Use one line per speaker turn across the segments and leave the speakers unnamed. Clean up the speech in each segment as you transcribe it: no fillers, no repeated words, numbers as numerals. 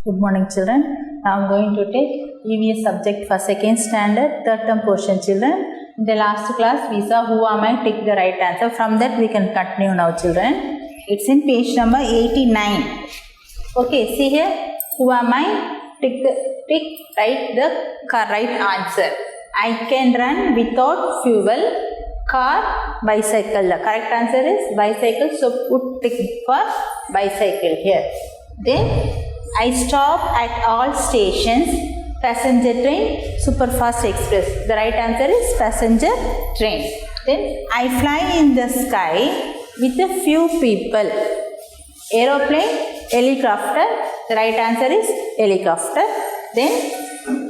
Good morning, children. Now I am going to take EVS subject for second standard, third term portion, children. In the last class, we saw who am I, take the right answer. From that, we can continue now, children. It's in page number 89. Okay, see here. Who am I? Write the right answer. I can run without fuel. Car, bicycle. The correct answer is bicycle. So put tick for bicycle here. Then I stop at all stations. Passenger train, superfast express. The right answer is passenger train. Then I fly in the sky with a few people. Aeroplane, helicopter. The right answer is helicopter. Then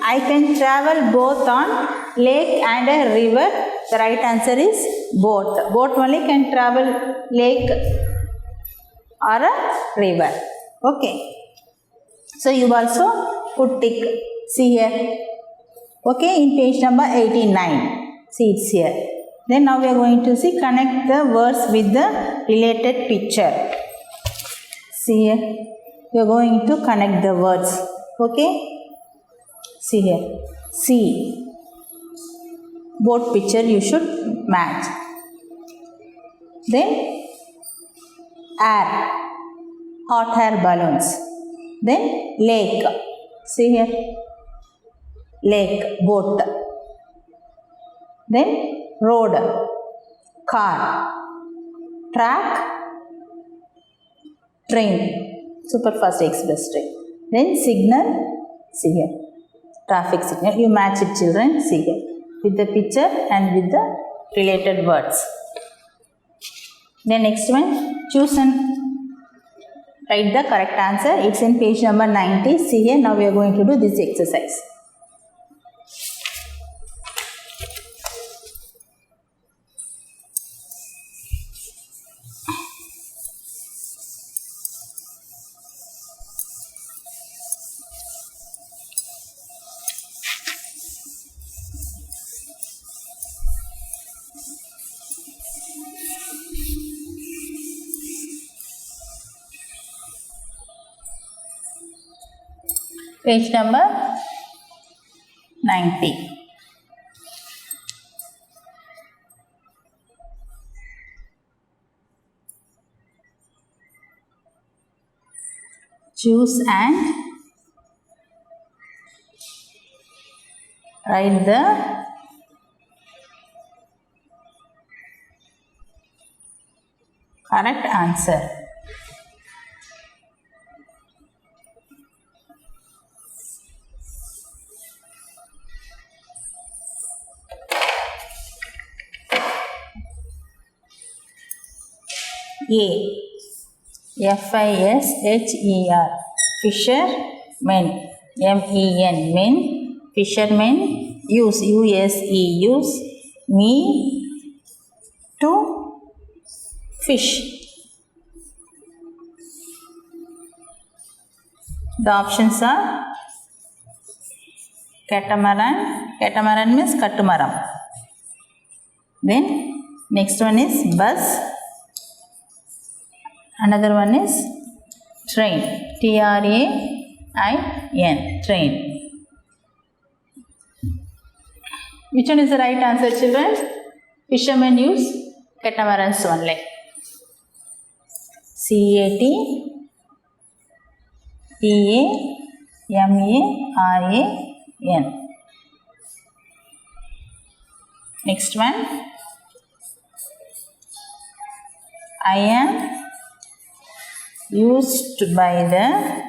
I can travel both on lake and a river. The right answer is boat. Boat only can travel lake or a river. Okay. So you also put tick. See here. Okay, in page number 89. See, it's here. Then now we are going to see connect the words with the related picture. See here. We are going to connect the words. Okay. See here. See. Both picture you should match. Then air. Hot air balloons. Then lake. See here. Lake, boat. Then road, car. Track, train, superfast express train. Then signal, see here. Traffic signal. You match it, children. See here. With the picture and with the related words. Then next one, choose and write the correct answer. It's in page number 90. See here. Now we are going to do this exercise. Page number 90. Choose and write the correct answer. A. F-I-S-H-E-R. Fishermen. M-E-N. Men. Fishermen. Use. U-S-E. Use. Me. To fish. The options are catamaran. Catamaran means katamaram. Then next one is bus. Another one is train. T-R-A-I-N. Train. Which one is the right answer, children? Fishermen use catamarans only. C-A-T-A-M-A-R-A-N. Next one. I am used by the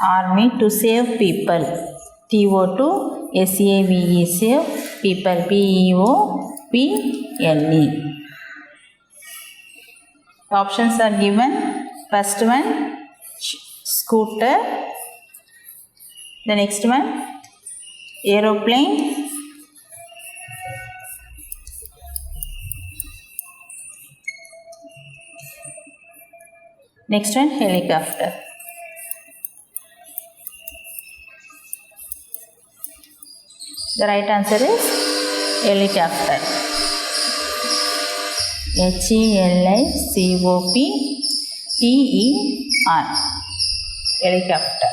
army to save people. T-O-2-S-A-V-E. Save people. P-E-O-P-L-E. Options are given. First one, scooter. The next one, aeroplane. Next one, helicopter. The right answer is helicopter. HELICOPTER. T-E-R, helicopter.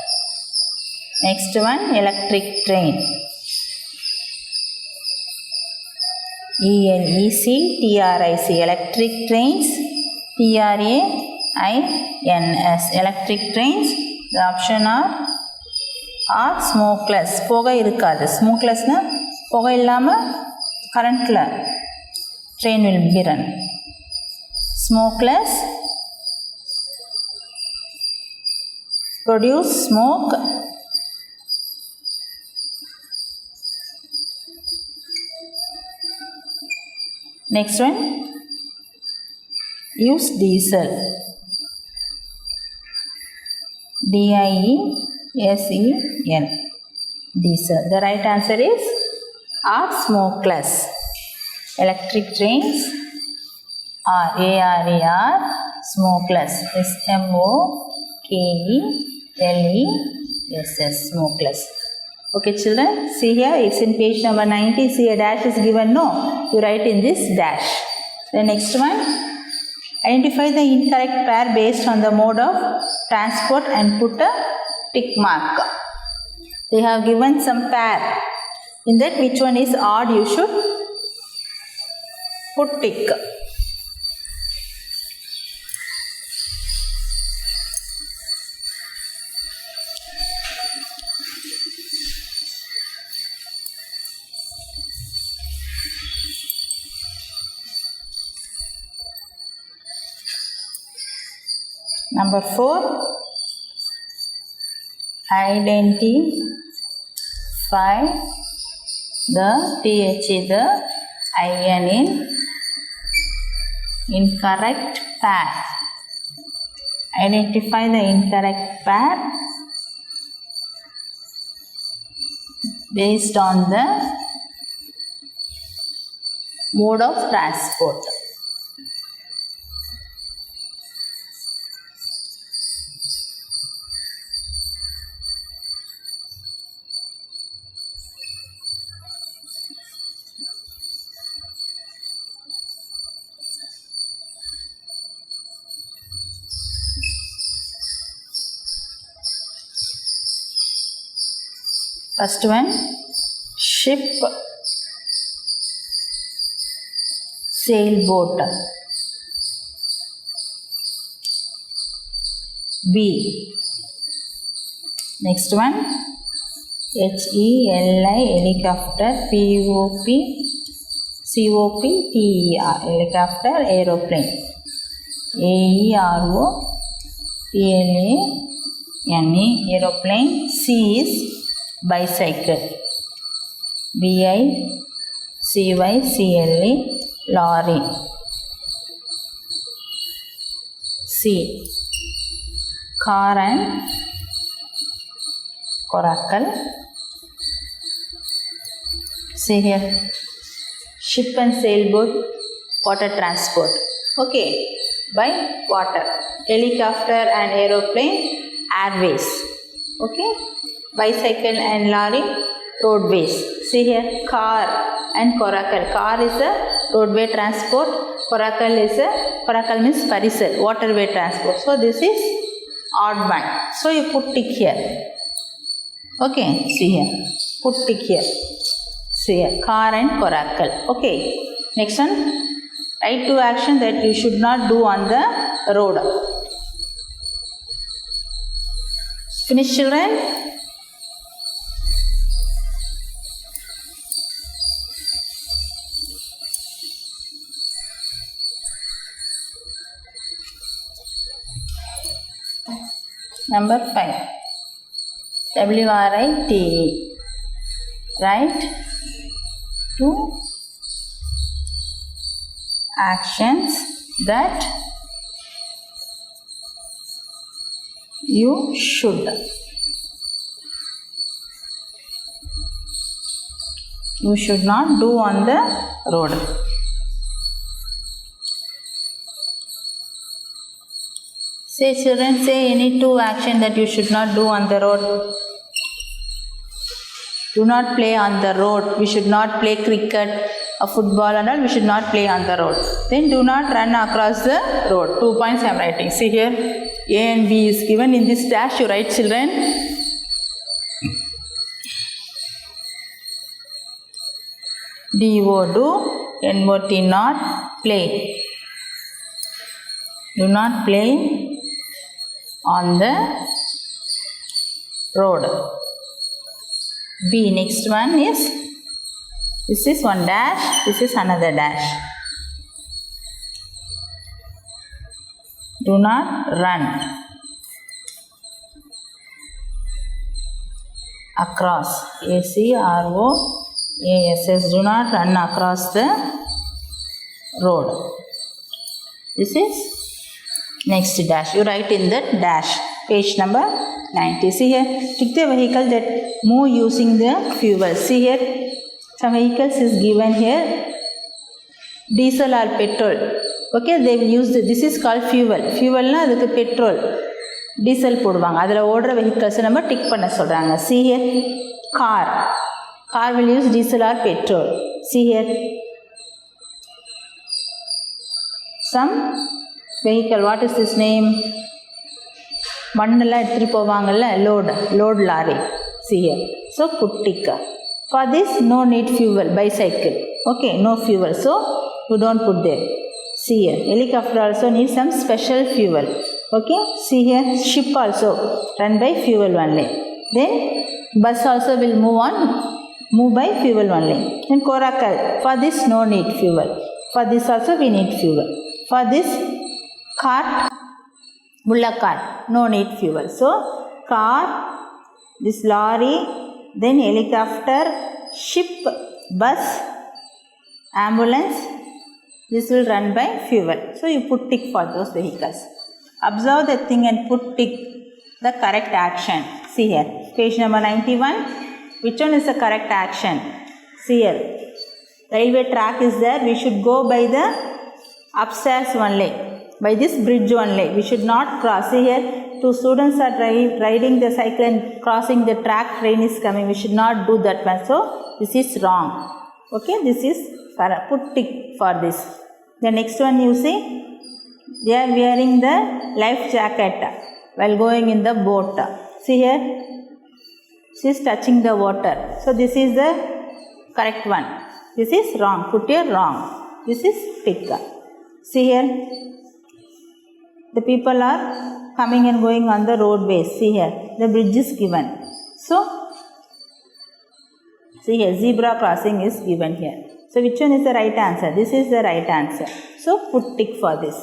Next one, electric train. E-L-E-C-T-R-I-C, electric trains. T-R-A-I-N-S, electric trains. The option are smokeless. புகை இருக்காது. Smokelessனா புகை இல்லாமல் கரண்ட்டில் train will be run. Smokeless, produce smoke, next one, use diesel, D-I-E-S-E-L, diesel. The right answer is are smokeless. Electric trains are A-R-E-R, smokeless, S-M-O-K-E-L-E-S-S, smokeless. Okay children, see here, it's in page number 90, see a dash is given, no, you write in this dash. The next one, identify the incorrect pair based on the mode of transport and put a tick mark. They have given some pair, in that which one is odd you should put tick. Number 4, identify the TH, the IN in incorrect pair. Identify the incorrect pair based on the mode of transport. First one, ship, sailboat. B. Next one, H-E-L-I, helicopter, P-O-P-C-O-P-T-E-R, helicopter, aeroplane. A-E-R-O-P-L-A-N-E, aeroplane. C is bicycle, B-I-C-Y-C-L-E, lorry. C, car and coracle. See here, ship and sailboat, water transport. Okay, by water. Helicopter and aeroplane, airways. Okay, bicycle and lorry, roadways. See here, car and coracle. Car is a roadway transport. Coracle means parisal, waterway transport. So this is odd one. So you put tick here. Okay, see here, put tick here. See here, car and coracle. Okay, next one, write 2 actions that you should not do on the road. Finish children? Number 5, W-R-I-T-E, write 2 actions that you should not do on the road. Say children, say any 2 actions that you should not do on the road. Do not play on the road. We should not play cricket a football and all, we should not play on the road. Then do not run across the road. 2 points I am writing. See here, A and B is given. In this dash you write, children. D-O, do. N-O-T, not. Play. Do not play on the road. B, next one is, this is one dash, this is another dash. Do not run across. A-C-R-O-A-S-S. Do not run across the road. This is next dash. You write in that dash. Page number 90. See here, pick the vehicle that move using the fuel. See here, some vehicles is given here, diesel or petrol. Okay, they will use this is called fuel. Fuel na adukku petrol, diesel போடுவாங்க. அதில் ஓடுற vehicles நம்ம tick பண்ண சொல்கிறாங்க. See here, car. Car will use diesel or petrol. See here, some vehicle. What is this name? மண்ணெல்லாம் எடுத்துகிட்டு போவாங்கல்ல, load lorry. See here. So put tick. For this no need fuel. Bicycle. Okay, no fuel. So you don't put there. See here. Helicopter also needs some special fuel. Okay. See here. Ship also run by fuel only. Then bus also will move by fuel only. Then coracle. For this no need fuel. For this also we need fuel. For this cart, bullock cart, no need fuel. So car, this lorry, then helicopter, ship, bus, ambulance, this will run by fuel. So you put tick for those vehicles. Observe the thing and put tick the correct action. See here, page number 91. Which one is the correct action? See here, railway track is there. We should go by the upstairs only, by this bridge only. We should not cross. See here, 2 students are riding the cycle and crossing the track. Train is coming. We should not do that one. So this is wrong. Okay, this is put tick for this. The next one you see, they are wearing the life jacket while going in the boat. See here, she is touching the water. So this is the correct one. This is wrong. Put here wrong. This is tick. See here, the people are coming and going on the roadways. See here, the bridge is given. So see here, zebra crossing is given here. So which one is the right answer? This is the right answer. So put tick for this.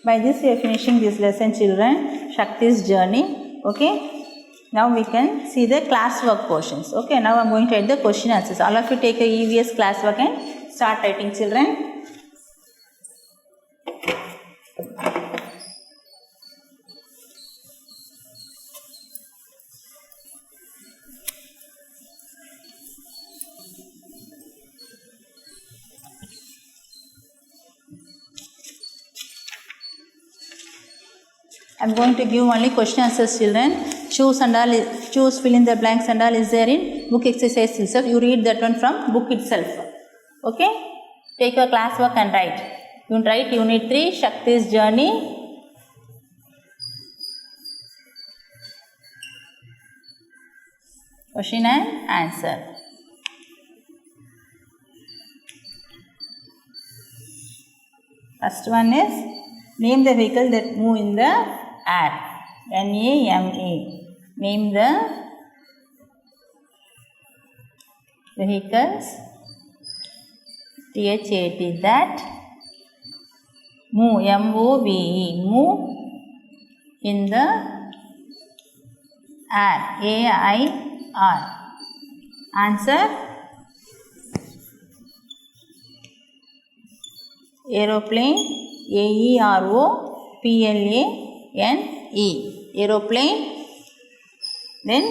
By this we are finishing this lesson, children. Shakti's journey. Okay. Now we can see the classwork portions. Okay. Now I am going to write the question answers. All of you take a EVS classwork and start writing, children. I am going to give only question answers, children. Choose and all, choose, fill in the blanks and all is there in book exercise itself. You read that one from book itself. Okay. Take your classwork and write. You write unit 3, Shakti's journey. Question and answer. First one is, name the vehicle that move in the air. N-A-M-A. Name the vehicles, T-H-A-T, that move, M-O-V-E, move in the air, A-I-R. Answer, aeroplane, A-E-R-O-P-L-A-N-E, aeroplane. Then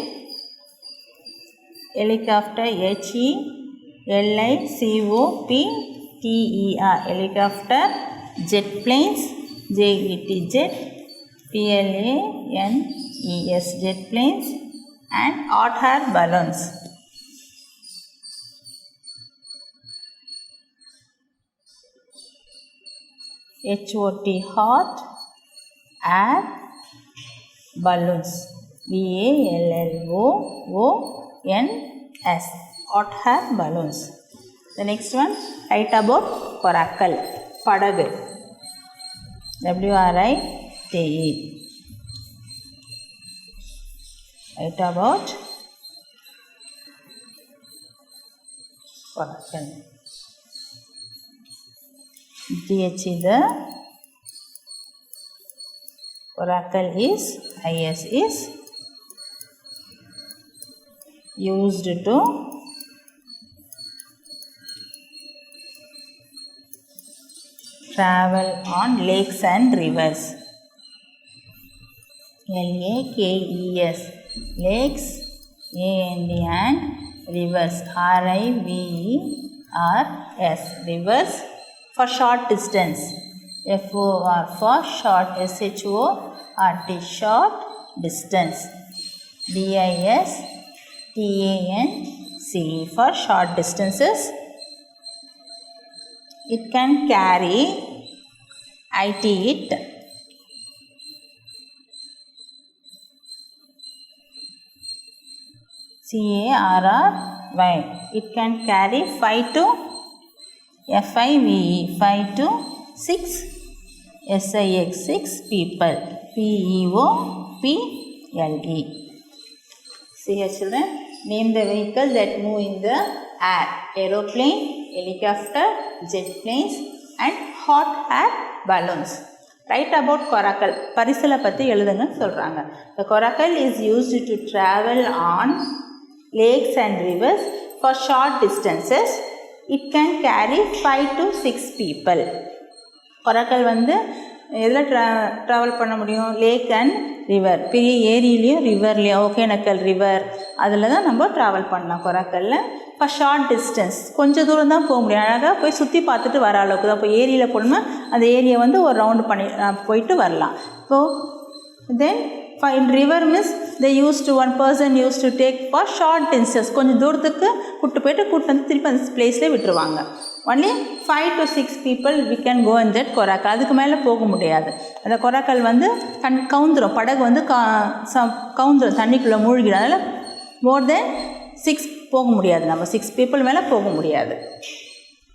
helicopter, H-E-L-I-C-O-P-T-E-R, helicopter. Jet planes, J-E-T, jet, P-L-A-N-E-S, jet planes. and hot air balloons. HOT, hot air balloons. BALLOONS, hot air balloons. The next one, write about coracle, padagu. WRITE. Write about coracle. DH the coracle is IS is used to travel on lakes and rivers. LAKES, lakes, AND and rivers, RIVERS, rivers for short distance. FOR for short, SHORT, short distance. DISTANCE for short distances. It can carry IT it CARRY. It can carry 5 to 6 SIX people. PEOPLE. See here children, name the vehicle that move in the air. Aeroplane, helicopter, jet planes and hot air balloons. Write about coracle. பரிசலை பற்றி எழுதுங்க சொல்கிறாங்க. The coracle is used to travel on lakes and rivers for short distances. It can carry 5 to 6 people. coracle வந்து எதில் travel பண்ண முடியும்? Lakh and river, பெரிய ஏரியிலையும் ரிவர்லேயும், Hogenakkal river அதில் தான் நம்ம ட்ராவல் பண்ணலாம் கொராக்கல்ல. இப்போ ஷார்ட் டிஸ்டன்ஸ் கொஞ்சம் தூரம் தான் போக முடியும், அழகாக போய் சுற்றி பார்த்துட்டு வர அளவுக்கு தான். இப்போ ஏரியில் போனோம்னா அந்த ஏரியை வந்து ஒரு ரவுண்டு பண்ணி போயிட்டு வரலாம். இப்போது then in river means they used to one person used to take for short distance, கொஞ்சம் தூரத்துக்கு கூப்பிட்டு போயிட்டு கூப்பிட்டு வந்து திருப்பி அந்த பிளேஸ்லேயே விட்டுருவாங்க. only 5 to 6 people we can go in that coracle. அதுக்கு மேலே போக முடியாது. அந்த கொராக்கல் வந்து கவுந்துரும், படகு வந்து கவுந்துரும், தண்ணிக்குள்ளே மூழ்கிடும். அதனால் மோர் தென் 6 போக முடியாது, நம்ம 6 people மேலே போக முடியாது.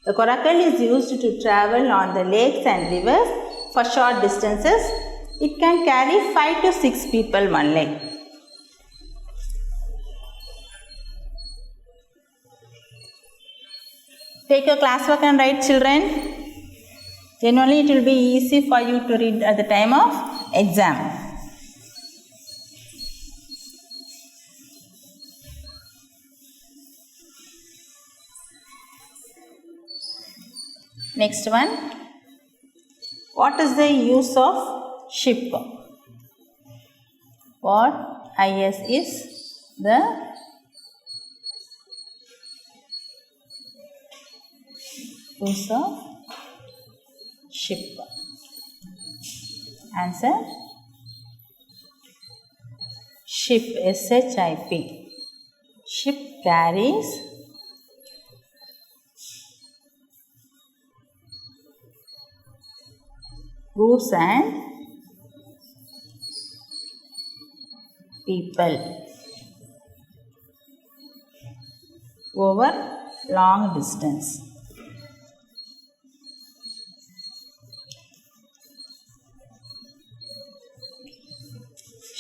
The coracle is used to travel on the lakes and rivers for short distances. It can carry 5 to 6 people one leg. Take your classwork and write, children. Then only it will be easy for you to read at the time of exam. Next one. What is the use of ship? What IS is the use of ship? Answer, ship, SHIP. Ship carries goods and people over long distance.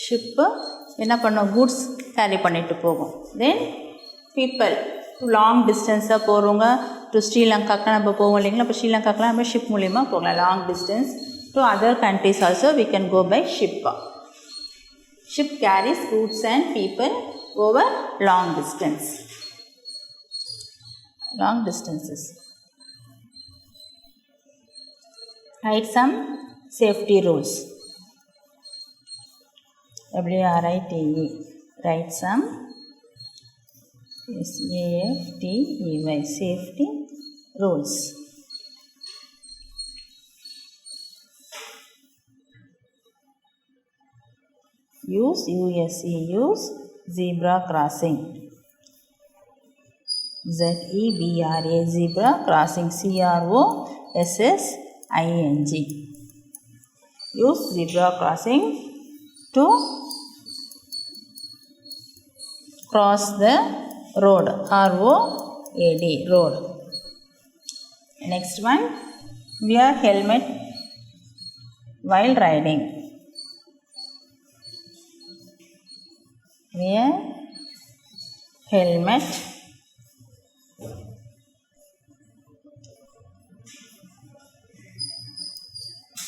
Ship என்ன பண்ணும்? Goods carry பண்ணிட்டு போகும். தென் people long டிஸ்டன்ஸாக போகிறவங்க, to ஸ்ரீலங்காக்கெலாம் நம்ம போவோம் இல்லைங்களா? இப்போ ஸ்ரீலங்காக்கெலாம் நம்ம ஷிப் மூலிமா போகலாம். Long distance to other countries also we can go by ship. Ship carries goods and people over long distance. Long distances. Write some safety rules. WRITE. Write some SAFTEY, safety rules. Use USE, use zebra crossing. Z-E-B-R-A, zebra crossing. C-R-O-S-S-I-N-G. Use zebra crossing to cross the road. R-O-A-D, road. Next one, wear helmet while riding. Wear helmet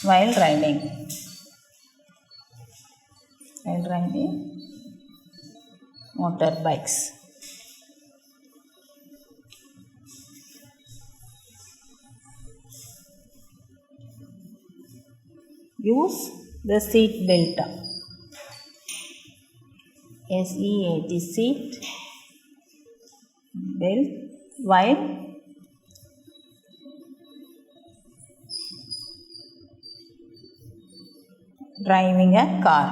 while riding. While riding motorbikes. Use the seat belt. S-E-A-T, seat belt while driving a car.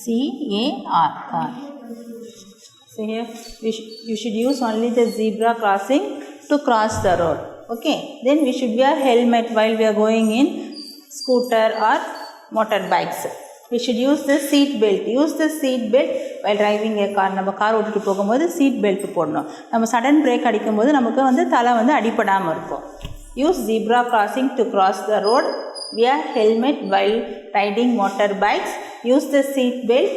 C-A-R, car. So here you should use only the zebra crossing to cross the road. Okay. Then we should wear helmet while we are going in scooter or motorbikes. We should use the seat belt. Use the seat belt while driving a car. நம்ம car ஓட்டிட்டு போகும்போது seat belt போடணும். நம்ம sudden brake அடிக்கும்போது நமக்கு வந்து தலை வந்து அடிபடாமல் இருக்கும். Use zebra crossing to cross the road. Wear helmet while riding motorbikes. Use the seat belt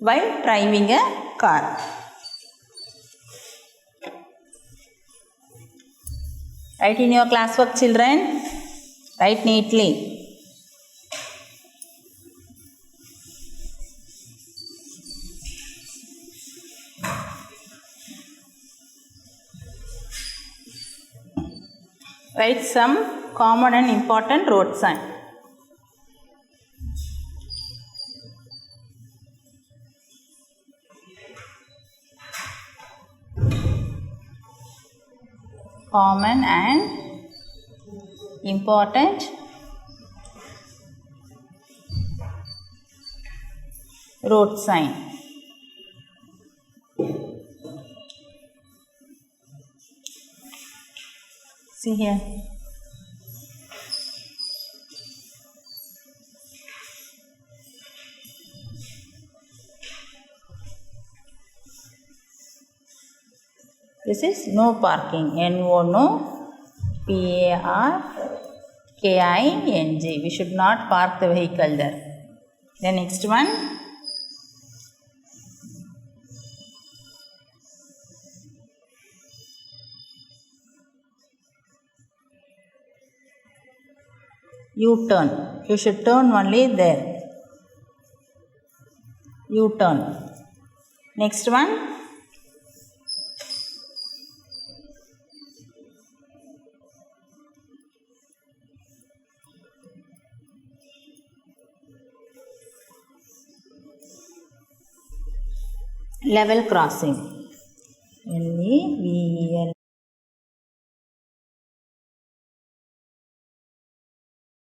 while driving a car. Write in your classwork, children. Write neatly. Write some common and important road sign. Common and important road sign. See here. This is no parking. N-O, no. P-A-R-K-I-N-G. We should not park the vehicle there. The next one. U-turn. You should turn only there. U-turn. Next one. Level crossing. L-E-V